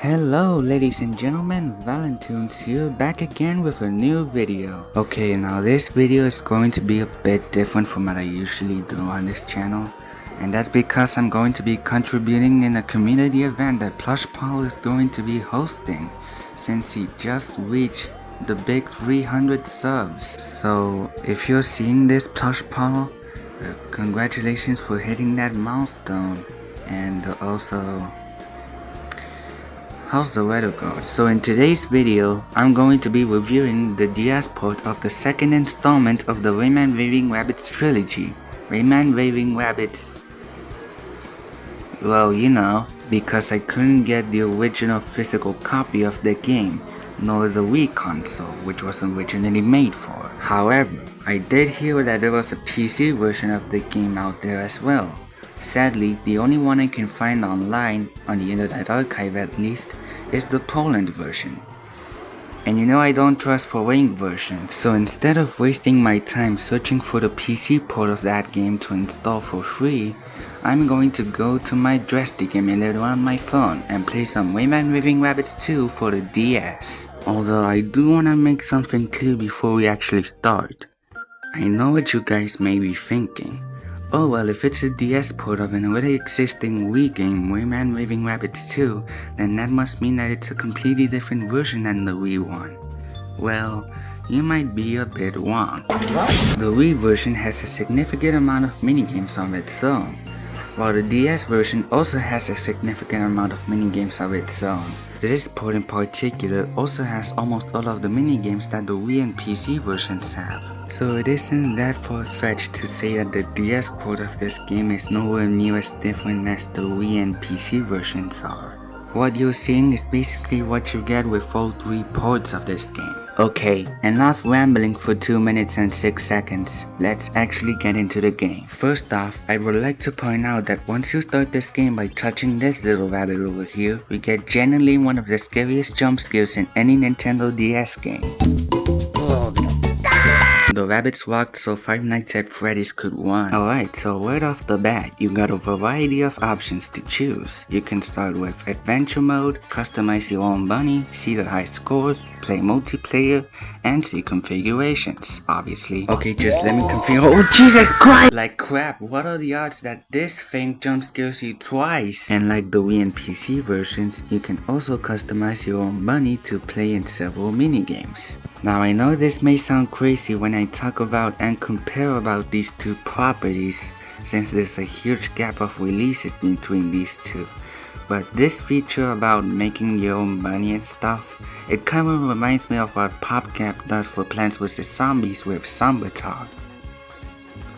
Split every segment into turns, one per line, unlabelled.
Hello ladies and gentlemen, Valentunes here, back again with a new video. Okay, now this video is going to be a bit different from what I usually do on this channel. And that's because I'm going to be contributing in a community event that PlushPal is going to be hosting, since he just reached the big 300 subs. So if you're seeing this, PlushPal, congratulations for hitting that milestone. And also, how's the weather going? So in today's video, I'm going to be reviewing the DS port of the second installment of the Rayman Raving Rabbids trilogy. Rayman Raving Rabbids, well, you know, because I couldn't get the original physical copy of the game, nor the Wii console, which was originally made for. However, I did hear that there was a PC version of the game out there as well. Sadly, the only one I can find online, on the Internet Archive at least, is the Poland version. And you know I don't trust foreign versions, so instead of wasting my time searching for the PC port of that game to install for free, I'm going to go to my joystick emulator on my phone and play some Rayman Raving Rabbids 2 for the DS. Although I do wanna make something clear before we actually start. I know what you guys may be thinking. Oh well, if it's a DS port of an already existing Wii game, Rayman Raving Rabbids 2, then that must mean that it's a completely different version than the Wii one. Well, you might be a bit wrong. The Wii version has a significant amount of minigames of its own, while the DS version also has a significant amount of minigames of its own. This port in particular also has almost all of the minigames that the Wii and PC versions have. So it isn't that far-fetched to say that the DS port of this game is nowhere near as different as the Wii and PC versions are. What you're seeing is basically what you get with all three ports of this game. Okay, enough rambling for 2 minutes and 6 seconds. Let's actually get into the game. First off, I would like to point out that once you start this game by touching this little rabbit over here, we get generally one of the scariest jump scares in any Nintendo DS game. The rabbits walked so Five Nights at Freddy's could run. Alright, so right off the bat, you got a variety of options to choose. You can start with Adventure Mode, customize your own bunny, see the high score, play multiplayer, and see configurations, obviously. Okay, just let me configure. Oh, Jesus Christ! Like crap, what are the odds that this thing jump scares you twice? And like the Wii and PC versions, you can also customize your own bunny to play in several minigames. Now I know this may sound crazy when I talk about and compare about these two properties, since there's a huge gap of releases between these two. But this feature about making your own bunny and stuff, it kind of reminds me of what PopCap does for Plants vs Zombies with Zombatog.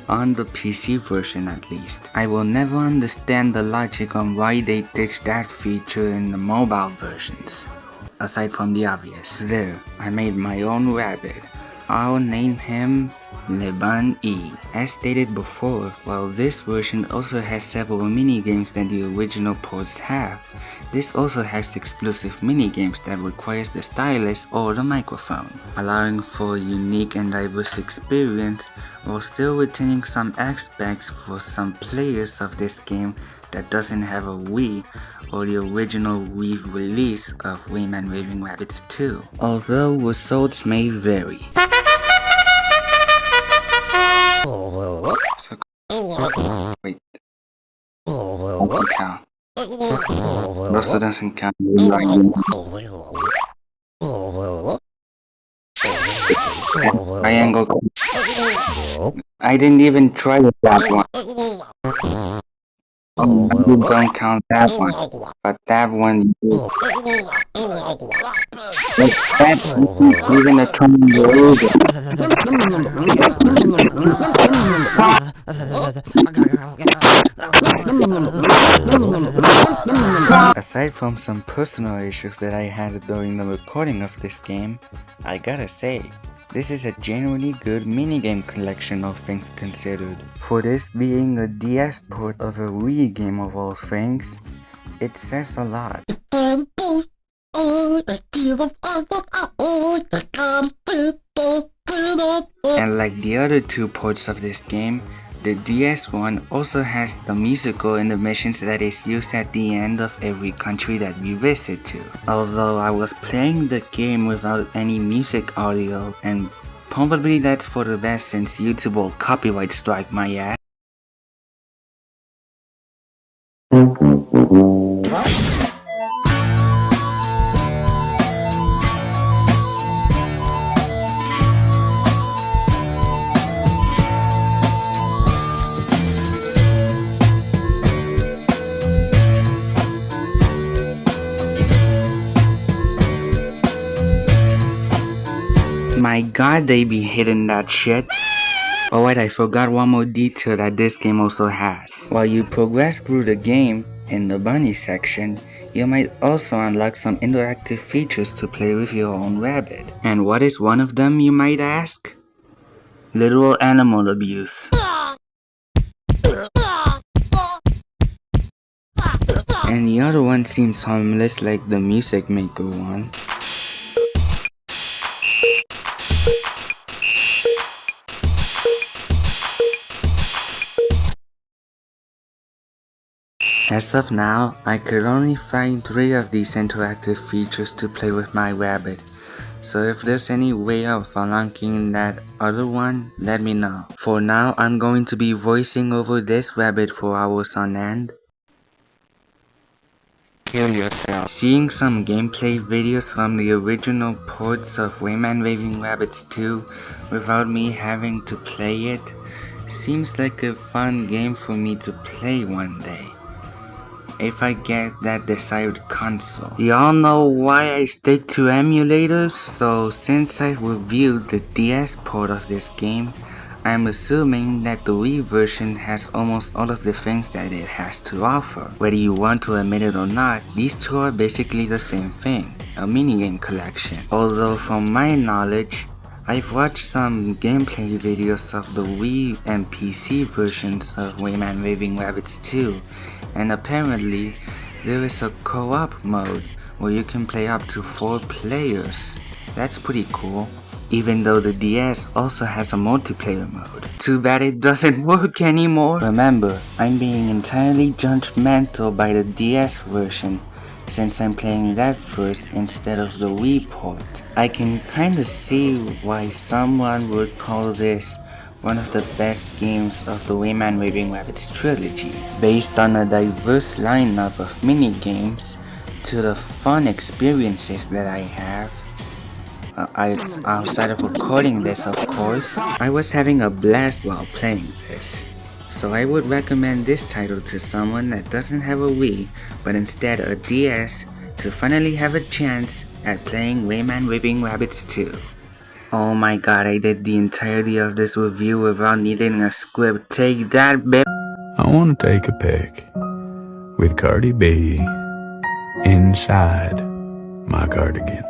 On the PC version at least. I will never understand the logic on why they ditched that feature in the mobile versions. Aside from the obvious. There, I made my own rabbit. I'll name him Leban E. As stated before, while this version also has several minigames that the original ports have, this also has exclusive minigames that requires the stylus or the microphone, allowing for a unique and diverse experience while still retaining some aspects for some players of this game that doesn't have a Wii or the original Wii release of Rayman Raving Rabbids 2, although results may vary. Wait. Donkey Kong. Also doesn't count. Triangle. I didn't even try with that one. You don't count that one, but that one you. Even a triangle. Aside from some personal issues that I had during the recording of this game, I gotta say, this is a genuinely good minigame collection of things considered. For this being a DS port of a Wii game of all things, it says a lot. And like the other two ports of this game, The DS one also has the musical intermissions that is used at the end of every country that we visit to. Although I was playing the game without any music audio, and probably that's for the best since YouTube will copyright strike my ass. My god, they be hitting that shit. Oh wait, I forgot one more detail that this game also has. While you progress through the game, in the bunny section, you might also unlock some interactive features to play with your own rabbit. And what is one of them, you might ask? Literal animal abuse. And the other one seems harmless like the music maker one. As of now, I could only find 3 of these interactive features to play with my rabbit. So if there's any way of unlocking that other one, let me know. For now, I'm going to be voicing over this rabbit for hours on end. Kill yourself. Seeing some gameplay videos from the original ports of Rayman Raving Rabbids 2 without me having to play it seems like a fun game for me to play one day, if I get that desired console. Y'all know why I stick to emulators, so since I reviewed the DS port of this game, I'm assuming that the Wii version has almost all of the things that it has to offer. Whether you want to admit it or not, these two are basically the same thing, a minigame collection. Although from my knowledge, I've watched some gameplay videos of the Wii and PC versions of Rayman Raving Rabbids 2, and apparently there is a co-op mode where you can play up to 4 players. That's pretty cool. Even though the DS also has a multiplayer mode. Too bad it doesn't work anymore. Remember, I'm being entirely judgmental by the DS version, since I'm playing that first instead of the Wii port. I can kinda see why someone would call this one of the best games of the Rayman Raving Rabbids trilogy, based on a diverse lineup of minigames to the fun experiences that I have. Outside of recording this, of course, I was having a blast while playing this. So I would recommend this title to someone that doesn't have a Wii, but instead a DS, to finally have a chance at playing Rayman Raving Rabbids 2. Oh my god, I did the entirety of this review without needing a script. Take that, bitch.
I wanna take a pic with Cardi B inside my cardigan.